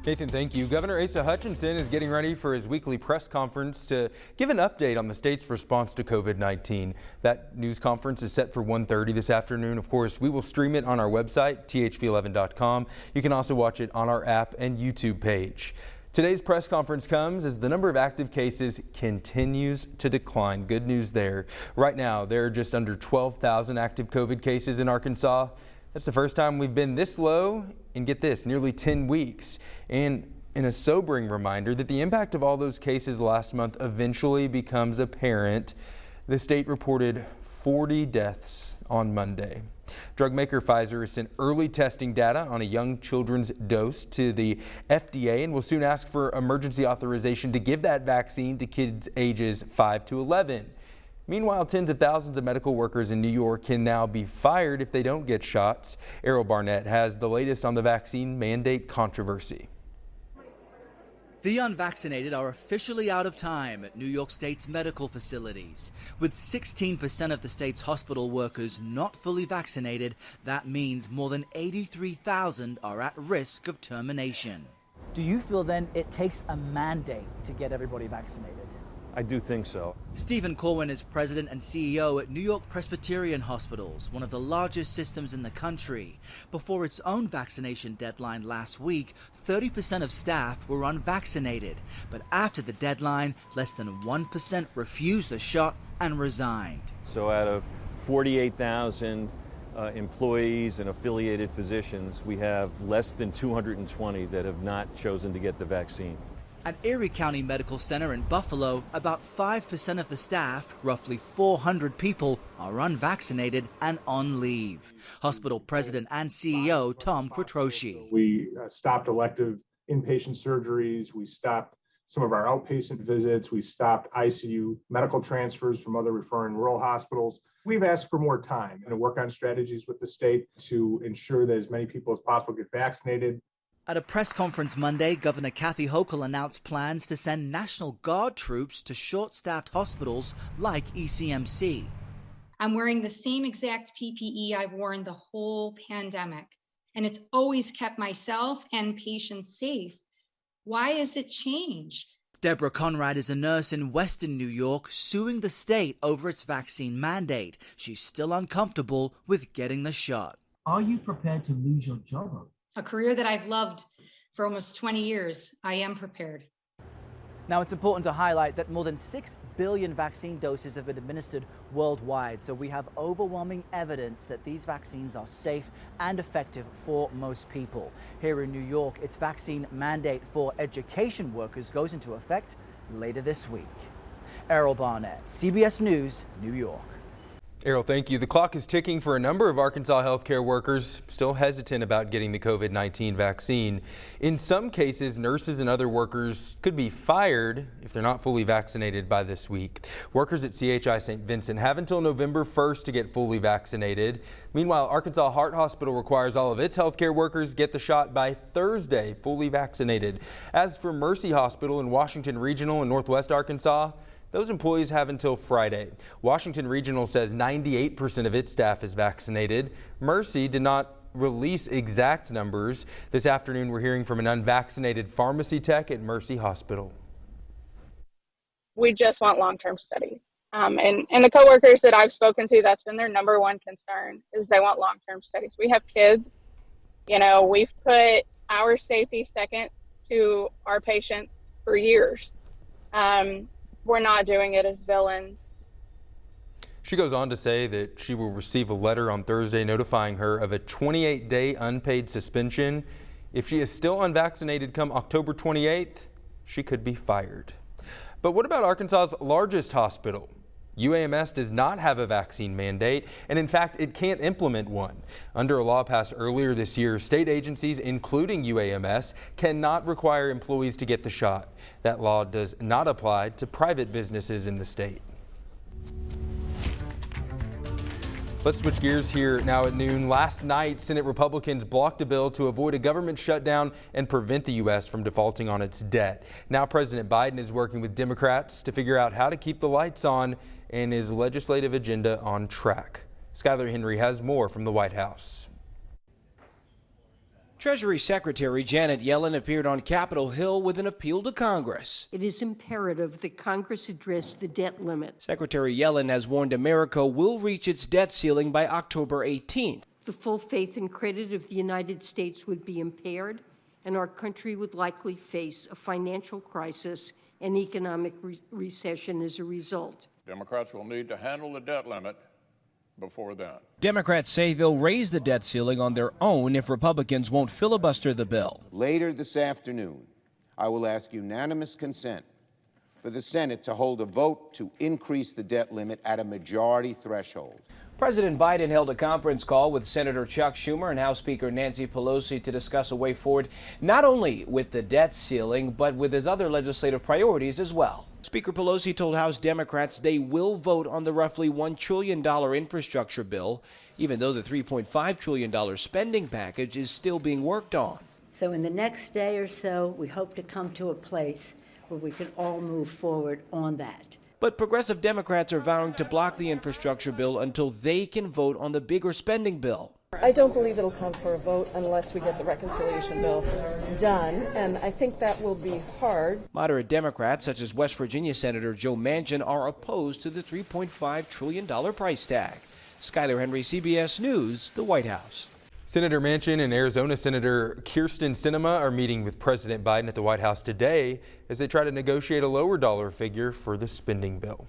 Nathan, thank you. Governor Asa Hutchinson is getting ready for his weekly press conference to give an update on the state's response to COVID-19. That news conference is set for 1:30 this afternoon. Of course, we will stream it on our website, thv-at-noon.com. You can also watch it on our app and YouTube page. Today's press conference comes as the number of active cases continues to decline. Good news there. Right now, there are just under 12,000 active COVID cases in Arkansas. That's the first time we've been this low in, get this, nearly 10 weeks. And in a sobering reminder that the impact of all those cases last month eventually becomes apparent, the state reported 40 deaths on Monday. Drug maker Pfizer has sent early testing data on a young children's dose to the FDA and will soon ask for emergency authorization to give that vaccine to kids ages 5 to 11. Meanwhile, tens of thousands of medical workers in New York can now be fired if they don't get shots. Errol Barnett has the latest on the vaccine mandate controversy. The unvaccinated are officially out of time at New York State's medical facilities. With 16% of the state's hospital workers not fully vaccinated, that means more than 83,000 are at risk of termination. Do you feel then it takes a mandate to get everybody vaccinated? I do think so. Stephen Corwin is president and CEO at New York Presbyterian Hospitals, one of the largest systems in the country. Before its own vaccination deadline last week, 30% of staff were unvaccinated. But after the deadline, less than 1% refused the shot and resigned. So out of 48,000 employees and affiliated physicians, we have less than 220 that have not chosen to get the vaccine. At Erie County Medical Center in Buffalo, about 5% of the staff, roughly 400 people, are unvaccinated and on leave. Hospital president and CEO Tom Quattrochi. We stopped elective inpatient surgeries. We stopped some of our outpatient visits. We stopped ICU medical transfers from other referring rural hospitals. We've asked for more time and to work on strategies with the state to ensure that as many people as possible get vaccinated. At a press conference Monday, Governor Kathy Hochul announced plans to send National Guard troops to short-staffed hospitals like ECMC. I'm wearing the same exact PPE I've worn the whole pandemic, and it's always kept myself and patients safe. Why has it changed? Deborah Conrad is a nurse in Western New York suing the state over its vaccine mandate. She's still uncomfortable with getting the shot. Are you prepared to lose your job? A career that I've loved for almost 20 years, I am prepared. Now, it's important to highlight that more than 6 billion vaccine doses have been administered worldwide, so we have overwhelming evidence that these vaccines are safe and effective for most people. Here in New York, its vaccine mandate for education workers goes into effect later this week. Errol Barnett, CBS News, New York. Errol, thank you. The clock is ticking for a number of Arkansas healthcare workers still hesitant about getting the COVID-19 vaccine. In some cases, nurses and other workers could be fired if they're not fully vaccinated by this week. Workers at CHI St. Vincent have until November 1st to get fully vaccinated. Meanwhile, Arkansas Heart Hospital requires all of its healthcare workers get the shot by Thursday, fully vaccinated. As for Mercy Hospital in Washington Regional in Northwest Arkansas, those employees have until Friday. Washington Regional says 98% of its staff is vaccinated. Mercy did not release exact numbers. This afternoon, we're hearing from an unvaccinated pharmacy tech at Mercy Hospital. We just want long-term studies. And the coworkers that I've spoken to, that's been their number one concern, is they want long-term studies. We have kids. You know, we've put our safety second to our patients for years. We're not doing it as villains. She goes on to say that she will receive a letter on Thursday notifying her of a 28-day unpaid suspension. If she is still unvaccinated come October 28th, she could be fired. But what about Arkansas's largest hospital? UAMS does not have a vaccine mandate, and in fact, it can't implement one. Under a law passed earlier this year, state agencies, including UAMS, cannot require employees to get the shot. That law does not apply to private businesses in the state. Let's switch gears here now at noon. Last night, Senate Republicans blocked a bill to avoid a government shutdown and prevent the U.S. from defaulting on its debt. Now President Biden is working with Democrats to figure out how to keep the lights on and his legislative agenda on track. Skylar Henry has more from the White House. Treasury Secretary Janet Yellen appeared on Capitol Hill with an appeal to Congress. It is imperative that Congress address the debt limit. Secretary Yellen has warned America will reach its debt ceiling by October 18th. The full faith and credit of the United States would be impaired, and our country would likely face a financial crisis and economic recession as a result. Democrats will need to handle the debt limit before then. Democrats say they'll raise the debt ceiling on their own if Republicans won't filibuster the bill. Later this afternoon, I will ask unanimous consent for the Senate to hold a vote to increase the debt limit at a majority threshold. President Biden held a conference call with Senator Chuck Schumer and House Speaker Nancy Pelosi to discuss a way forward, not only with the debt ceiling, but with his other legislative priorities as well. Speaker Pelosi told House Democrats they will vote on the roughly $1 trillion infrastructure bill, even though the $3.5 trillion spending package is still being worked on. So in the next day or so, we hope to come to a place where we can all move forward on that. But progressive Democrats are vowing to block the infrastructure bill until they can vote on the bigger spending bill. I don't believe it'll come for a vote unless we get the reconciliation bill done, and I think that will be hard. Moderate Democrats, such as West Virginia Senator Joe Manchin, are opposed to the $3.5 trillion price tag. Skyler Henry, CBS News, the White House. Senator Manchin and Arizona Senator Kirsten Sinema are meeting with President Biden at the White House today as they try to negotiate a lower dollar figure for the spending bill.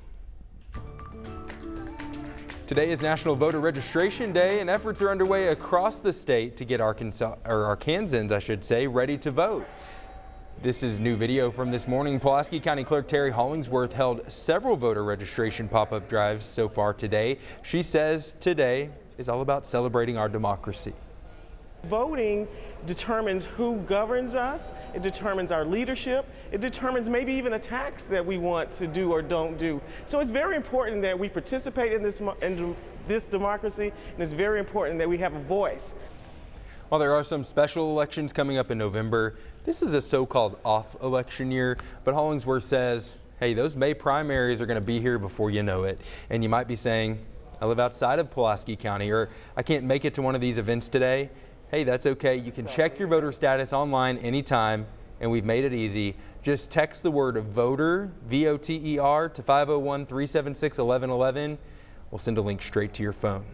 Today is National Voter Registration Day, and efforts are underway across the state to get Arkansans, I should say, ready to vote. This is new video from this morning. Pulaski County Clerk Terry Hollingsworth held several voter registration pop-up drives so far today. She says today is all about celebrating our democracy. Voting determines who governs us, it determines our leadership, it determines maybe even a tax that we want to do or don't do. So it's very important that we participate in this democracy, and it's very important that we have a voice. While there are some special elections coming up in November, this is a so-called off election year, but Hollingsworth says, hey, those May primaries are going to be here before you know it. And you might be saying, I live outside of Pulaski County, or I can't make it to one of these events today. Hey, that's okay. You can check your voter status online anytime, and we've made it easy. Just text the word voter, V-O-T-E-R, to 501-376-1111. We'll send a link straight to your phone.